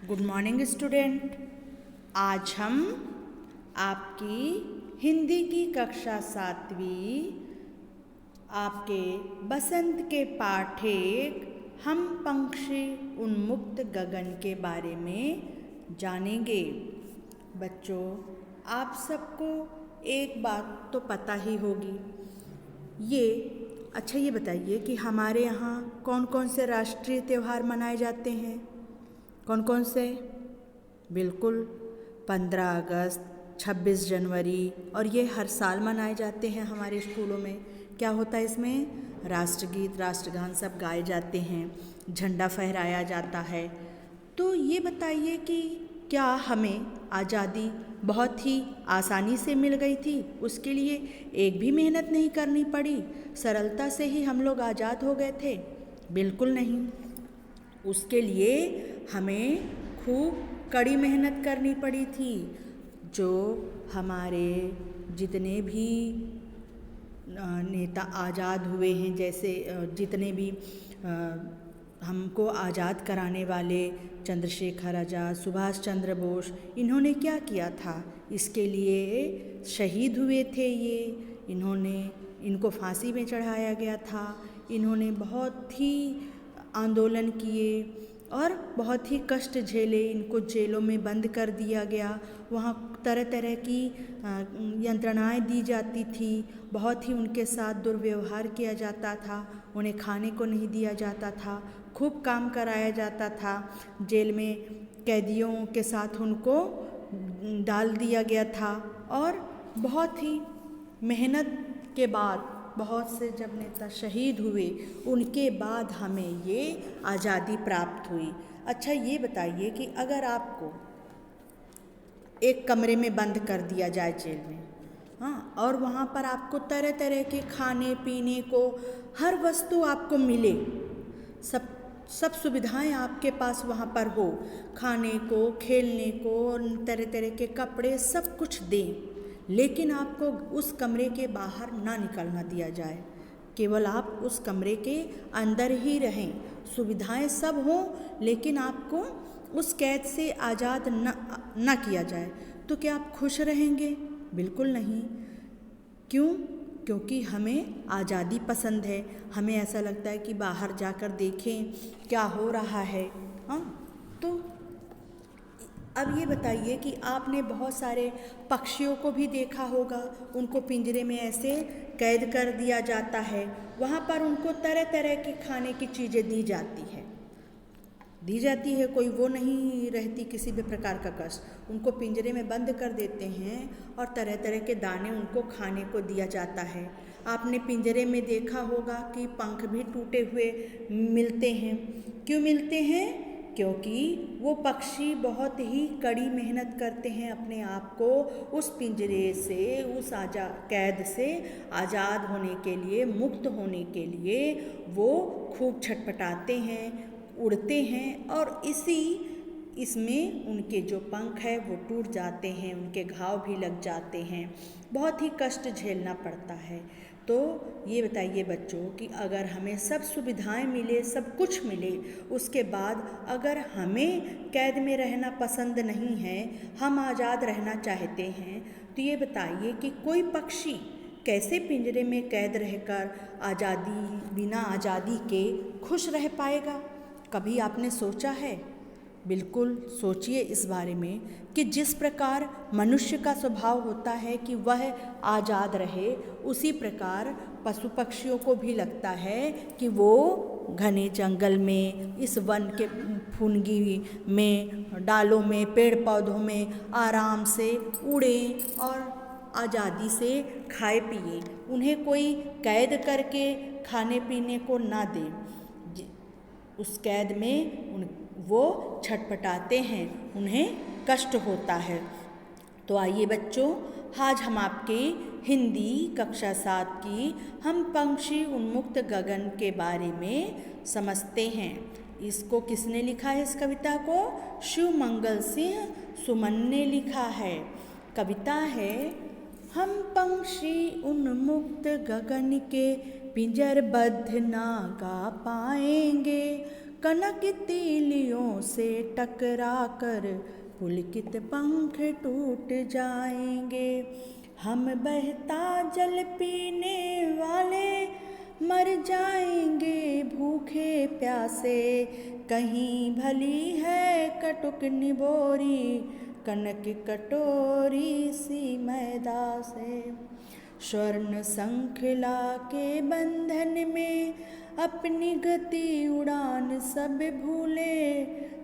Good morning student. आज हम आपकी हिंदी की कक्षा 7वीं आपके बसंत के पाठ एक हम पंक्षी उन्मुक्त गगन के बारे में जानेंगे। बच्चों, आप सबको एक बात तो पता ही होगी। ये बताइए कि हमारे यहाँ कौन कौन से राष्ट्रीय त्यौहार मनाए जाते हैं? कौन कौन से? बिल्कुल, 15 अगस्त, 26 जनवरी, और ये हर साल मनाए जाते हैं हमारे स्कूलों में। क्या होता है इसमें? राष्ट्रगीत, राष्ट्रगान सब गाए जाते हैं, झंडा फहराया जाता है। तो ये बताइए कि क्या हमें आज़ादी बहुत ही आसानी से मिल गई थी? उसके लिए एक भी मेहनत नहीं करनी पड़ी, सरलता से ही हम लोग आज़ाद हो गए थे? बिल्कुल नहीं। उसके लिए हमें खूब कड़ी मेहनत करनी पड़ी थी। जो हमारे जितने भी नेता आज़ाद हुए हैं, जैसे जितने भी हमको आज़ाद कराने वाले चंद्रशेखर आज़ाद, सुभाष चंद्र बोस, इन्होंने क्या किया था? इसके लिए शहीद हुए थे इनको फांसी में चढ़ाया गया था। इन्होंने बहुत ही आंदोलन किए और बहुत ही कष्ट झेले। इनको जेलों में बंद कर दिया गया, वहाँ तरह तरह की यंत्रणाएं दी जाती थी, बहुत ही उनके साथ दुर्व्यवहार किया जाता था, उन्हें खाने को नहीं दिया जाता था, खूब काम कराया जाता था। जेल में कैदियों के साथ उनको डाल दिया गया था और बहुत ही मेहनत के बाद बहुत से जब नेता शहीद हुए, उनके बाद हमें ये आज़ादी प्राप्त हुई। अच्छा, ये बताइए कि अगर आपको एक कमरे में बंद कर दिया जाए जेल में, हाँ, और वहाँ पर आपको तरह तरह के खाने पीने को हर वस्तु आपको मिले, सब सुविधाएं आपके पास वहाँ पर हो, खाने को, खेलने को, तरह तरह के कपड़े, सब कुछ दें, लेकिन आपको उस कमरे के बाहर ना निकलना दिया जाए, केवल आप उस कमरे के अंदर ही रहें, सुविधाएं सब हों, लेकिन आपको उस कैद से आज़ाद ना किया जाए, तो क्या आप खुश रहेंगे? बिल्कुल नहीं। क्यों? क्योंकि हमें आज़ादी पसंद है। हमें ऐसा लगता है कि बाहर जाकर देखें क्या हो रहा है। हाँ, तो अब ये बताइए कि आपने बहुत सारे पक्षियों को भी देखा होगा, उनको पिंजरे में ऐसे कैद कर दिया जाता है, वहाँ पर उनको तरह तरह की खाने की चीज़ें दी जाती है, कोई वो नहीं रहती किसी भी प्रकार का कष्ट। उनको पिंजरे में बंद कर देते हैं और तरह तरह के दाने उनको खाने को दिया जाता है। आपने पिंजरे में देखा होगा कि पंख भी टूटे हुए मिलते हैं। क्यों मिलते हैं? क्योंकि वो पक्षी बहुत ही कड़ी मेहनत करते हैं अपने आप को उस पिंजरे से, उस कैद से आज़ाद होने के लिए, मुक्त होने के लिए वो खूब छटपटाते हैं, उड़ते हैं, और इसमें उनके जो पंख है वो टूट जाते हैं, उनके घाव भी लग जाते हैं, बहुत ही कष्ट झेलना पड़ता है। तो ये बताइए बच्चों कि अगर हमें सब सुविधाएं मिले, सब कुछ मिले, उसके बाद अगर हमें कैद में रहना पसंद नहीं है, हम आज़ाद रहना चाहते हैं, तो ये बताइए कि कोई पक्षी कैसे पिंजरे में कैद रहकर बिना आज़ादी के खुश रह पाएगा? कभी आपने सोचा है? बिल्कुल सोचिए इस बारे में कि जिस प्रकार मनुष्य का स्वभाव होता है कि वह आज़ाद रहे, उसी प्रकार पशु पक्षियों को भी लगता है कि वो घने जंगल में, इस वन के फुनगी में, डालों में, पेड़ पौधों में आराम से उड़ें और आज़ादी से खाए पिए, उन्हें कोई कैद करके खाने पीने को ना दे। उस कैद में वो छटपटाते हैं, उन्हें कष्ट होता है। तो आइए बच्चों, आज हम आपके हिंदी कक्षा 7 की हम पंक्षी उन्मुक्त गगन के बारे में समझते हैं। इसको किसने लिखा है? इस कविता को शिवमंगल सिंह सुमन ने लिखा है। कविता है, हम पंक्षी उन्मुक्त गगन के पिंजरबद्ध ना गा पाएंगे, कनक तीलियों से टकरा कर पुलकित पंख टूट जाएंगे। हम बहता जल पीने वाले मर जाएंगे भूखे प्यासे, कहीं भली है कटुक निबोरी कनक कटोरी सी मैदा से। स्वर्ण शंखला के बंधन में अपनी गति उड़ान सब भूले,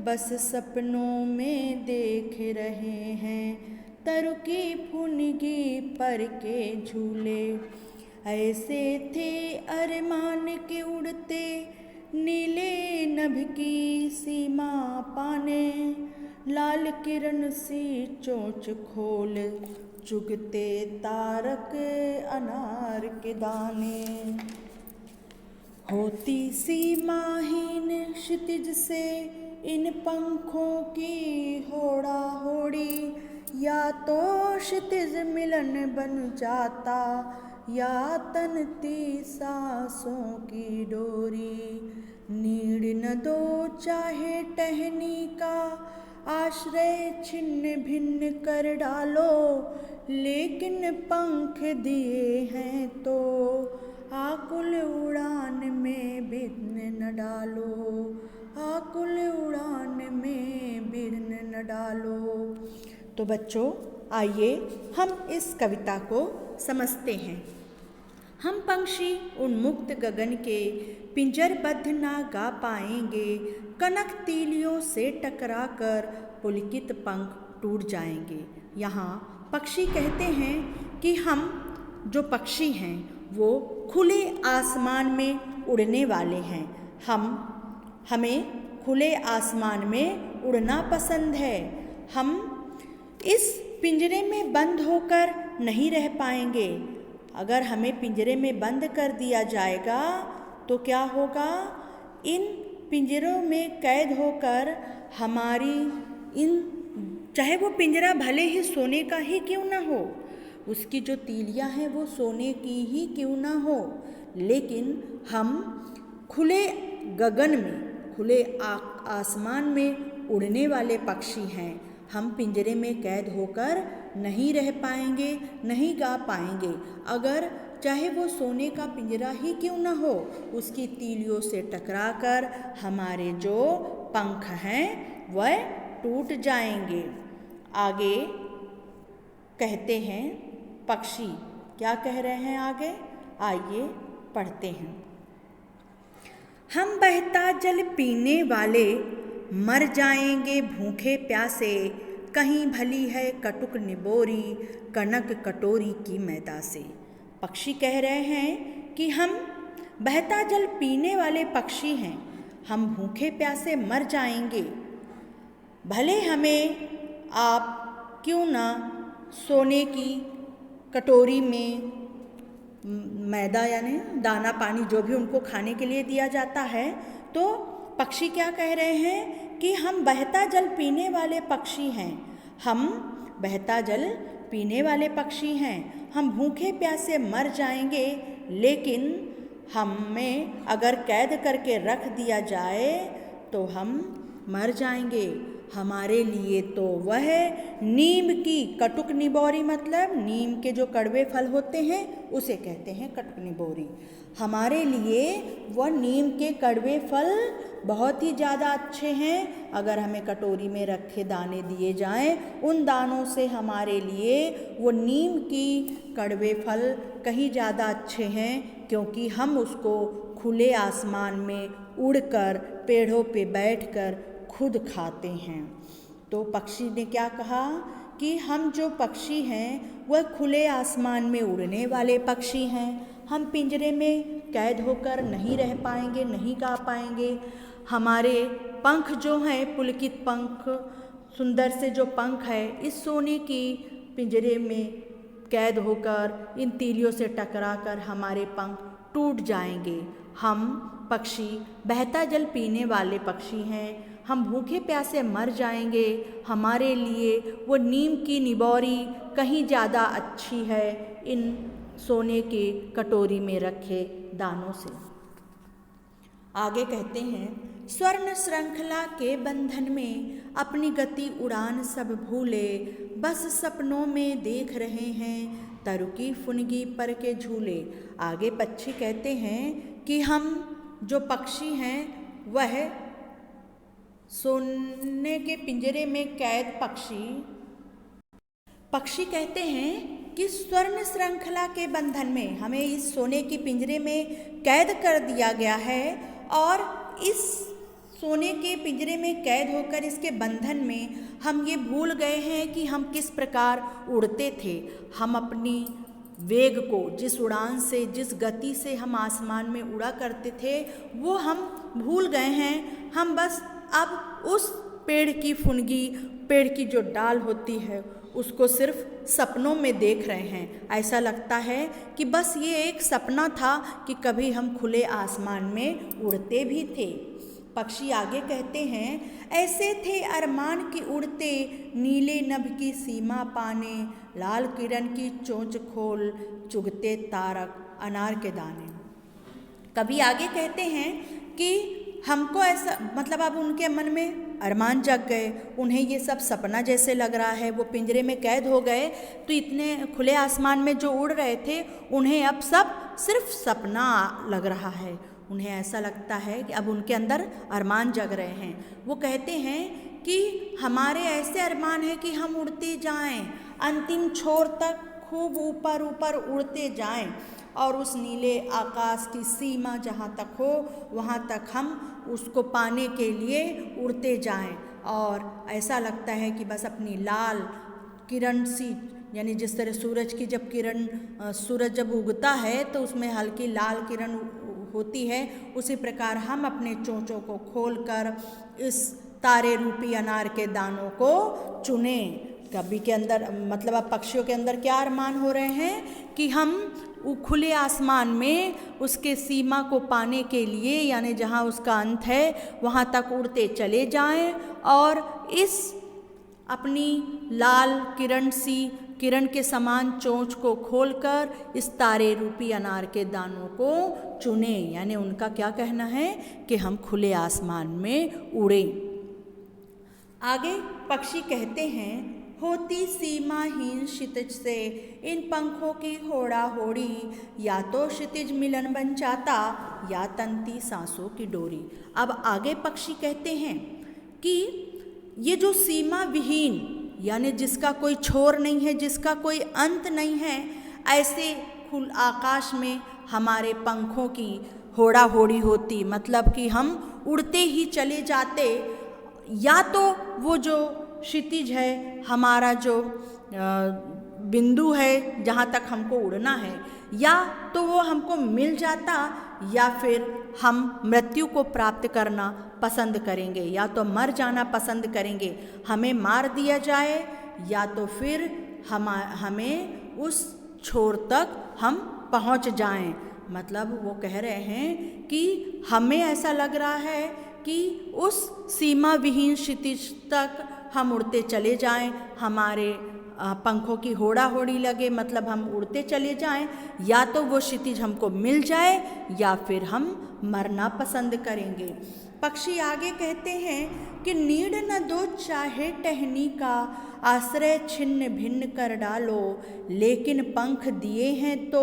बस सपनों में देख रहे हैं तरु की फुनगी पर के झूले। ऐसे थे अरमान के उड़ते नीले नभ की सीमा पाने, लाल किरण सी चोंच खोल चुगते तारक अनार के दाने। होती सीमाहीन क्षितिज से इन पंखों की होड़ा होड़ी, या तो क्षितिज मिलन बन जाता या तनती सांसों की डोरी। नीड़ न दो चाहे टहनी का आश्रय छिन्न भिन्न कर डालो, लेकिन पंख दिए हैं तो आकुल उड़ान में विघ्न न डालो, आकुल उड़ान में विघ्न न डालो। तो बच्चों आइए हम इस कविता को समझते हैं। हम पंछी उन्मुक्त गगन के पिंजरबद्ध ना गा पाएंगे, कनक तीलियों से टकरा कर पुलकित पंख टूट जाएंगे। यहाँ पक्षी कहते हैं कि हम जो पक्षी हैं वो खुले आसमान में उड़ने वाले हैं। हमें खुले आसमान में उड़ना पसंद है। हम इस पिंजरे में बंद होकर नहीं रह पाएंगे। अगर हमें पिंजरे में बंद कर दिया जाएगा तो क्या होगा? इन पिंजरों में कैद होकर हमारी चाहे वो पिंजरा भले ही सोने का ही क्यों ना हो, उसकी जो तीलियां हैं वो सोने की ही क्यों ना हो, लेकिन हम खुले गगन में, खुले आसमान में उड़ने वाले पक्षी हैं। हम पिंजरे में कैद होकर नहीं रह पाएंगे, नहीं गा पाएंगे। अगर चाहे वो सोने का पिंजरा ही क्यों ना हो, उसकी तीलियों से टकराकर हमारे जो पंख हैं वह टूट जाएंगे। आगे कहते हैं पक्षी क्या कह रहे हैं आगे, आइए पढ़ते हैं। हम बहता जल पीने वाले मर जाएंगे भूखे प्यासे, कहीं भली है कटुक निबोरी कनक कटोरी की मैदा से। पक्षी कह रहे हैं कि हम बहता जल पीने वाले पक्षी हैं, हम भूखे प्यासे मर जाएंगे। भले हमें आप क्यों ना सोने की कटोरी में मैदा यानी दाना पानी जो भी उनको खाने के लिए दिया जाता है, तो पक्षी क्या कह रहे हैं कि हम बहता जल पीने वाले पक्षी हैं, हम बहता जल पीने वाले पक्षी हैं, हम भूखे प्यासे मर जाएंगे, लेकिन हमें अगर कैद करके रख दिया जाए तो हम मर जाएंगे। हमारे लिए तो वह नीम की कटुक निबोरी, मतलब नीम के जो कड़वे फल होते हैं उसे कहते हैं कटुक निबोरी। हमारे लिए वह नीम के कड़वे फल बहुत ही ज़्यादा अच्छे हैं। अगर हमें कटोरी में रखे दाने दिए जाएं, उन दानों से हमारे लिए वो नीम की कड़वे फल कहीं ज़्यादा अच्छे हैं, क्योंकि हम उसको खुले आसमान में उड़कर पेड़ों पे बैठकर खुद खाते हैं। तो पक्षी ने क्या कहा कि हम जो पक्षी हैं वह खुले आसमान में उड़ने वाले पक्षी हैं, हम पिंजरे में कैद होकर नहीं रह पाएंगे, नहीं गा पाएंगे। हमारे पंख जो हैं पुलकित पंख, सुंदर से जो पंख है, इस सोने की पिंजरे में कैद होकर इन तीलियों से टकराकर हमारे पंख टूट जाएंगे। हम पक्षी बहता जल पीने वाले पक्षी हैं, हम भूखे प्यासे मर जाएंगे। हमारे लिए वो नीम की निबोरी कहीं ज़्यादा अच्छी है इन सोने के कटोरी में रखे दानों से। आगे कहते हैं स्वर्ण श्रृंखला के बंधन में अपनी गति उड़ान सब भूले, बस सपनों में देख रहे हैं तरुकी फुनगी पर के झूले। आगे पक्षी कहते हैं कि हम जो पक्षी हैं वह सोने के पिंजरे में कैद पक्षी कहते हैं कि स्वर्ण श्रृंखला के बंधन में हमें इस सोने की पिंजरे में कैद कर दिया गया है, और इस सोने के पिंजरे में कैद होकर इसके बंधन में हम ये भूल गए हैं कि हम किस प्रकार उड़ते थे। हम अपनी वेग को, जिस उड़ान से, जिस गति से हम आसमान में उड़ा करते थे, वो हम भूल गए हैं। हम बस अब उस पेड़ की फुनगी, पेड़ की जो डाल होती है, उसको सिर्फ सपनों में देख रहे हैं। ऐसा लगता है कि बस ये एक सपना था कि कभी हम खुले आसमान में उड़ते भी थे। पक्षी आगे कहते हैं, ऐसे थे अरमान की उड़ते, नीले नभ की सीमा पाने, लाल किरण की चोंच खोल, चुगते तारक अनार के दाने। कभी आगे कहते हैं कि हमको ऐसा, मतलब अब उनके मन में अरमान जग गए, उन्हें ये सब सपना जैसे लग रहा है। वो पिंजरे में कैद हो गए तो इतने खुले आसमान में जो उड़ रहे थे, उन्हें अब सब सिर्फ सपना लग रहा है। उन्हें ऐसा लगता है कि अब उनके अंदर अरमान जग रहे हैं। वो कहते हैं कि हमारे ऐसे अरमान है कि हम उड़ते जाएं, अंतिम छोर तक खूब ऊपर ऊपर उड़ते जाएं, और उस नीले आकाश की सीमा जहाँ तक हो वहाँ तक हम उसको पाने के लिए उड़ते जाएं। और ऐसा लगता है कि बस अपनी लाल किरण सी, यानी जिस तरह सूरज की जब किरण, सूरज जब उगता है तो उसमें हल्की लाल किरण होती है, उसी प्रकार हम अपने चोंचों को खोलकर इस तारे रूपी अनार के दानों को चुनें। कभी के अंदर, मतलब अब पक्षियों के अंदर क्या अरमान हो रहे हैं कि हम खुले आसमान में उसके सीमा को पाने के लिए, यानी जहाँ उसका अंत है वहाँ तक उड़ते चले जाएं, और इस अपनी लाल किरण के समान चोंच को खोलकर इस तारे रूपी अनार के दानों को चुने। यानी उनका क्या कहना है कि हम खुले आसमान में उड़ें। आगे पक्षी कहते हैं, होती सीमाहीन क्षितिज से इन पंखों की होड़ा होड़ी, या तो क्षितिज मिलन बन जाता या तंती सांसों की डोरी। अब आगे पक्षी कहते हैं कि ये जो सीमा विहीन, यानी जिसका कोई छोर नहीं है, जिसका कोई अंत नहीं है, ऐसे खुल आकाश में हमारे पंखों की होड़ा होड़ी होती, मतलब कि हम उड़ते ही चले जाते। या तो वो जो क्षितिज है, हमारा जो बिंदु है जहाँ तक हमको उड़ना है, या तो वो हमको मिल जाता, या फिर हम मृत्यु को प्राप्त करना पसंद करेंगे, या तो मर जाना पसंद करेंगे, हमें मार दिया जाए, या तो फिर हमें उस छोर तक हम पहुँच जाएं। मतलब वो कह रहे हैं कि हमें ऐसा लग रहा है कि उस सीमा विहीन क्षितिज तक हम उड़ते चले जाएं, हमारे पंखों की होड़ा होड़ी लगे, मतलब हम उड़ते चले जाएं, या तो वो क्षितिज हमको मिल जाए या फिर हम मरना पसंद करेंगे। पक्षी आगे कहते हैं कि नीड न दो चाहे टहनी का, आश्रय छिन्न भिन्न कर डालो, लेकिन पंख दिए हैं तो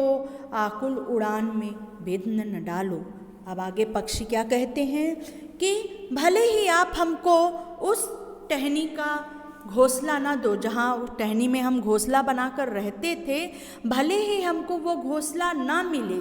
आकुल उड़ान में विघ्न न डालो। अब आगे पक्षी क्या कहते हैं कि भले ही आप हमको उस टहनी का घोंसला ना दो, जहाँ टहनी में हम घोंसला बनाकर रहते थे, भले ही हमको वो घोंसला ना मिले,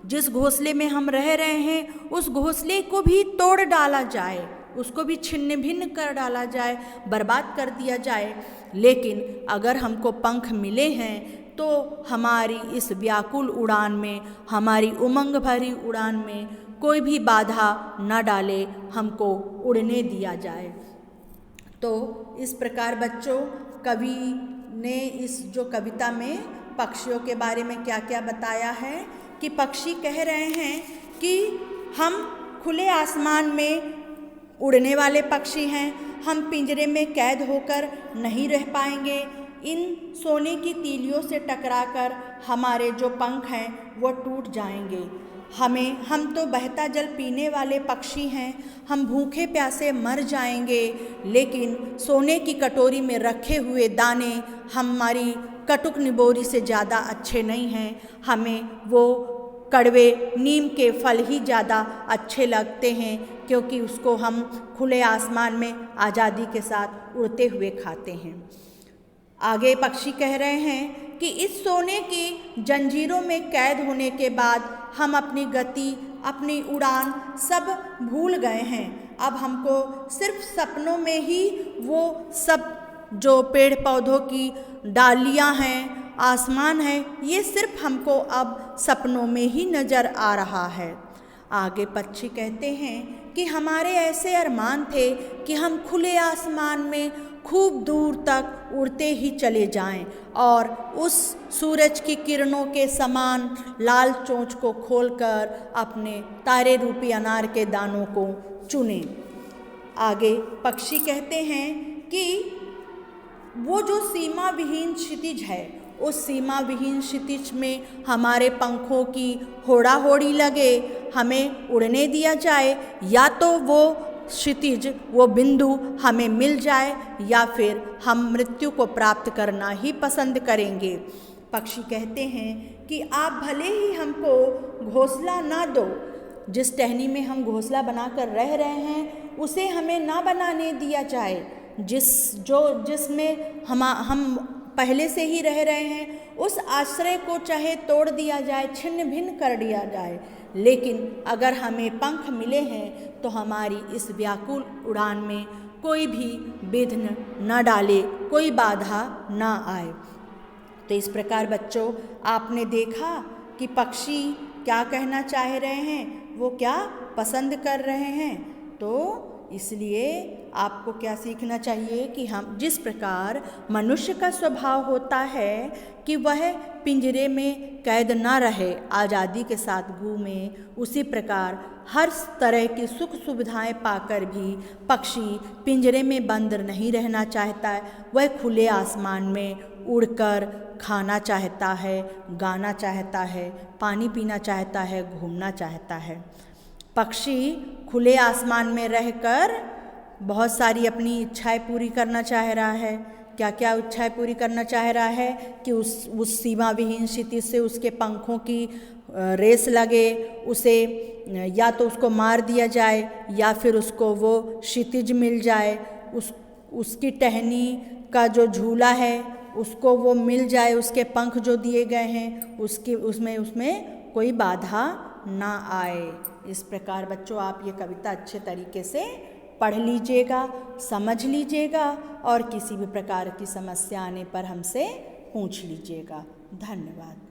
जिस घोंसले में हम रह रहे हैं उस घोंसले को भी तोड़ डाला जाए, उसको भी छिन्न भिन्न कर डाला जाए, बर्बाद कर दिया जाए, लेकिन अगर हमको पंख मिले हैं तो हमारी इस व्याकुल उड़ान में, हमारी उमंग भरी उड़ान में कोई भी बाधा न डाले, हमको उड़ने दिया जाए। तो इस प्रकार बच्चों, कवि ने इस जो कविता में पक्षियों के बारे में क्या क्या बताया है कि पक्षी कह रहे हैं कि हम खुले आसमान में उड़ने वाले पक्षी हैं, हम पिंजरे में कैद होकर नहीं रह पाएंगे, इन सोने की तीलियों से टकराकर हमारे जो पंख हैं वो टूट जाएंगे। हम तो बहता जल पीने वाले पक्षी हैं, हम भूखे प्यासे मर जाएंगे, लेकिन सोने की कटोरी में रखे हुए दाने हमारी कटुक निबोरी से ज़्यादा अच्छे नहीं हैं। हमें वो कड़वे नीम के फल ही ज़्यादा अच्छे लगते हैं, क्योंकि उसको हम खुले आसमान में आज़ादी के साथ उड़ते हुए खाते हैं। आगे पक्षी कह रहे हैं कि इस सोने की जंजीरों में कैद होने के बाद हम अपनी गति, अपनी उड़ान सब भूल गए हैं। अब हमको सिर्फ सपनों में ही वो सब जो पेड़ पौधों की डालियां हैं, आसमान है, ये सिर्फ हमको अब सपनों में ही नज़र आ रहा है। आगे पक्षी कहते हैं कि हमारे ऐसे अरमान थे कि हम खुले आसमान में खूब दूर तक उड़ते ही चले जाएं और उस सूरज की किरणों के समान लाल चोंच को खोलकर अपने तारे रूपी अनार के दानों को चुनें। आगे पक्षी कहते हैं कि वो जो सीमा विहीन क्षितिज है, उस सीमा विहीन क्षितिज में हमारे पंखों की होड़ा होड़ी लगे, हमें उड़ने दिया जाए, या तो वो क्षितिज, वो बिंदु हमें मिल जाए, या फिर हम मृत्यु को प्राप्त करना ही पसंद करेंगे। पक्षी कहते हैं कि आप भले ही हमको घोंसला ना दो, जिस टहनी में हम घोंसला बनाकर रह रहे हैं उसे हमें ना बनाने दिया जाए, जिसमें हम पहले से ही रह रहे हैं, उस आश्रय को चाहे तोड़ दिया जाए, छिन्न भिन्न कर दिया जाए, लेकिन अगर हमें पंख मिले हैं तो हमारी इस व्याकुल उड़ान में कोई भी विघ्न न डाले, कोई बाधा ना आए। तो इस प्रकार बच्चों, आपने देखा कि पक्षी क्या कहना चाह रहे हैं, वो क्या पसंद कर रहे हैं। तो इसलिए आपको क्या सीखना चाहिए कि हम जिस प्रकार मनुष्य का स्वभाव होता है कि वह पिंजरे में कैद ना रहे, आज़ादी के साथ घूमे, उसी प्रकार हर तरह की सुख सुविधाएं पाकर भी पक्षी पिंजरे में बंद नहीं रहना चाहता है। वह खुले आसमान में उड़कर खाना चाहता है, गाना चाहता है, पानी पीना चाहता है, घूमना चाहता है। पक्षी खुले आसमान में रहकर बहुत सारी अपनी इच्छाएं पूरी करना चाह रहा है। क्या क्या इच्छाएं पूरी करना चाह रहा है कि उस सीमा विहीन क्षितिज से उसके पंखों की रेस लगे, उसे या तो उसको मार दिया जाए या फिर उसको वो क्षितिज मिल जाए, उसकी टहनी का जो झूला है उसको वो मिल जाए, उसके पंख जो दिए गए हैं उसमें कोई बाधा ना आए। इस प्रकार बच्चों, आप ये कविता अच्छे तरीके से पढ़ लीजिएगा, समझ लीजिएगा और किसी भी प्रकार की समस्या आने पर हमसे पूछ लीजिएगा। धन्यवाद।